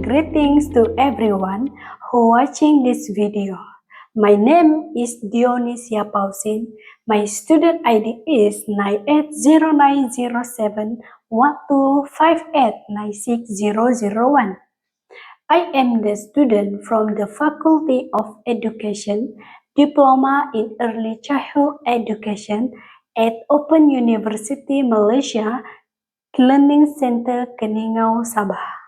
greetings to everyone who watching this video. My name is Dionysia Pausin. My student ID is 9809071258960001. I am the student from the Faculty of Education, Diploma in Early Childhood Education at Open University Malaysia Learning Center Keningau, Sabah.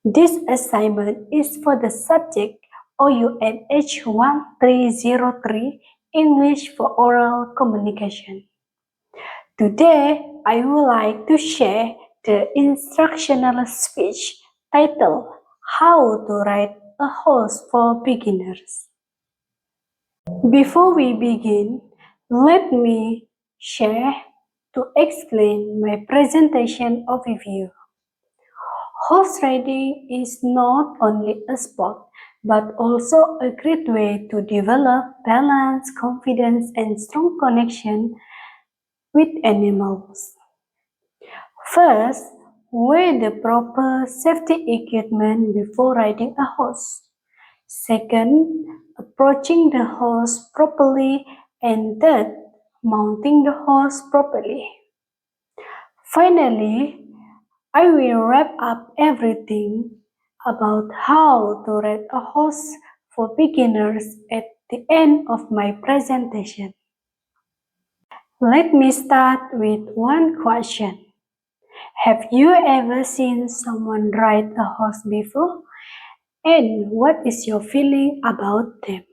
This assignment is for the subject OUNH 1303 English for Oral Communication. Today, I would like to share the instructional speech titled How to Write a Host for Beginners. Before we begin, let me share to explain my presentation overview. Horse riding is not only a sport, but also a great way to develop balance, confidence, and strong connection with animals. First, wear the proper safety equipment before riding a horse. Second, approaching the horse properly. And third, mounting the horse properly. Finally, I will wrap up everything about how to ride a horse for beginners at the end of my presentation. Let me start with one question. Have you ever seen someone ride a horse before? And what is your feeling about them?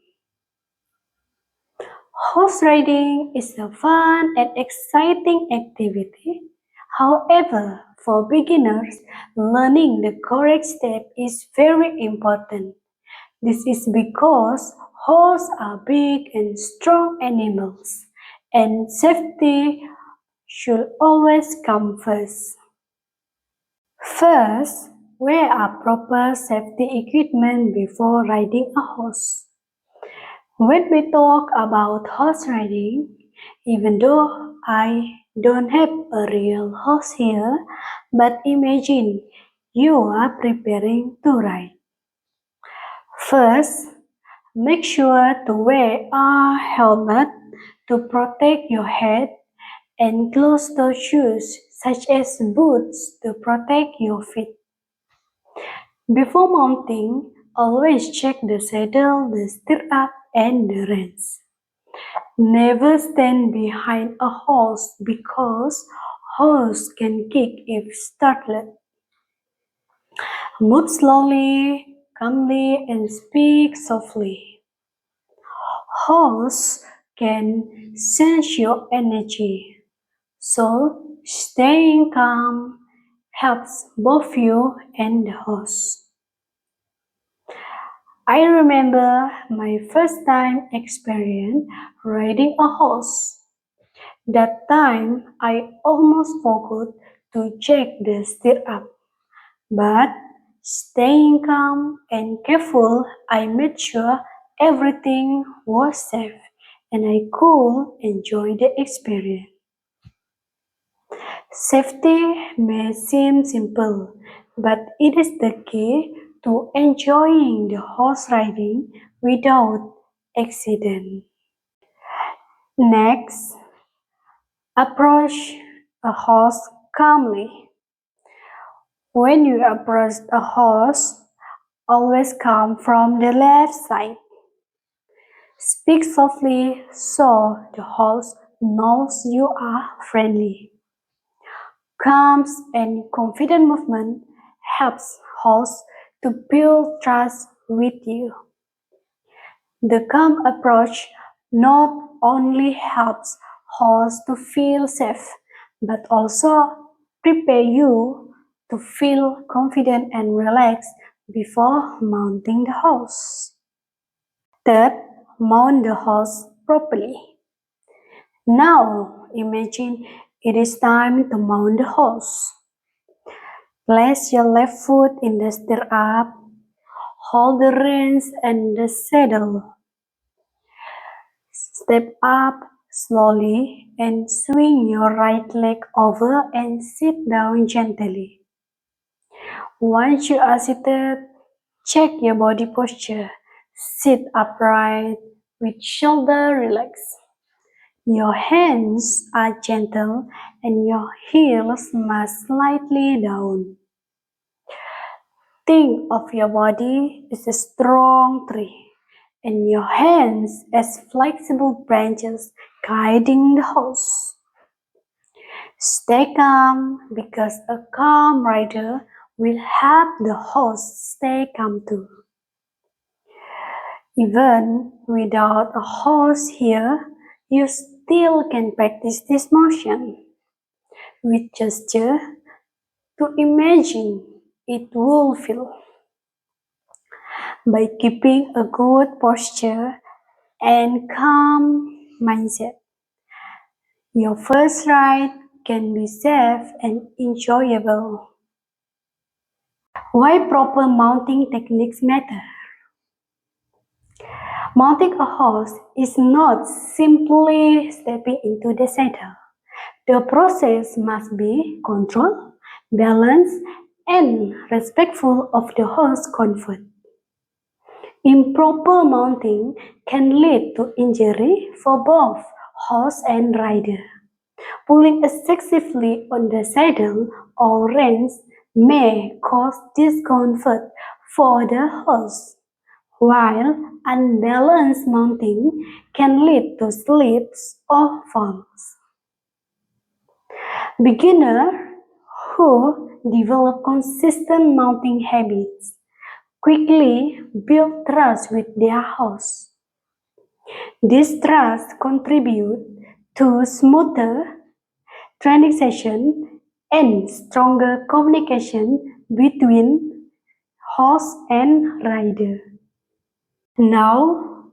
Horse riding is a fun and exciting activity. However, for beginners, learning the correct step is very important. This is because horses are big and strong animals, and safety should always come first. First, wear a proper safety equipment before riding a horse. When we talk about horse riding, even though I don't have a real horse here, but imagine you are preparing to ride. First, make sure to wear a helmet to protect your head and closed-toe shoes such as boots to protect your feet. Before mounting, always check the saddle, the stirrup, and the reins. Never stand behind a horse because horse can kick if startled. Move slowly, calmly, and speak softly. Horse can sense your energy, so staying calm helps both you and the horse. I remember my first time experience riding a horse. That time I almost forgot to check the stirrup, but staying calm and careful, I made sure everything was safe and I could enjoy the experience. Safety may seem simple, but it is the key to enjoying the horse riding without accident. Next, approach a horse calmly. When you approach a horse, always come from the left side. Speak softly so the horse knows you are friendly. Calm and confident movement helps horse to build trust with you. The calm approach not only helps horse to feel safe, but also prepare you to feel confident and relaxed before mounting the horse. Third, mount the horse properly. Now, imagine it is time to mount the horse. Place your left foot in the stirrup, hold the reins and the saddle. Step up slowly and swing your right leg over and sit down gently. Once you are seated, check your body posture. Sit upright with shoulder relaxed. Your hands are gentle and your heels must slightly down. Think of your body as a strong tree and your hands as flexible branches guiding the horse. Stay calm because a calm rider will help the horse stay calm too. Even without a horse here, you still can practice this motion with gesture to imagine it will feel. By keeping a good posture and calm mindset, your first ride can be safe and enjoyable. Why proper mounting techniques matter? Mounting a horse is not simply stepping into the saddle. The process must be controlled, balanced, and respectful of the horse's comfort. Improper mounting can lead to injury for both horse and rider. Pulling excessively on the saddle or reins may cause discomfort for the horse, while unbalanced mounting can lead to slips or falls. Beginners who develop consistent mounting habits quickly build trust with their horse. This trust contributes to smoother training session and stronger communication between horse and rider. Now,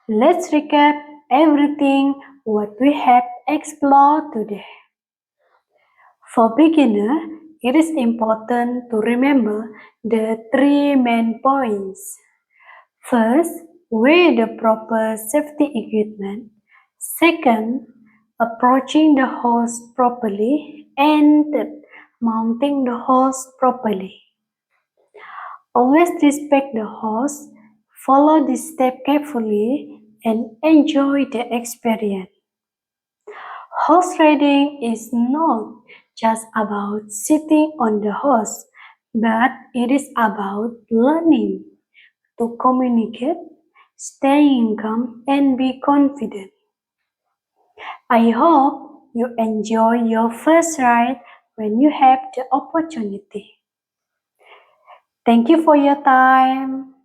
let's recap everything what we have explored today. For beginner, it is important to remember the three main points. First, wear the proper safety equipment. Second, approaching the horse properly. And third, mounting the horse properly. Always respect the horse, follow the step carefully, and enjoy the experience. Horse riding is not just about sitting on the horse, but it is about learning to communicate, staying calm, and be confident. I hope you enjoy your first ride when you have the opportunity. Thank you for your time,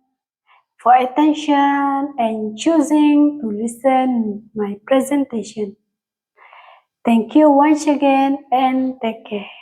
for attention, and choosing to listen my presentation. Thank you once again and take care.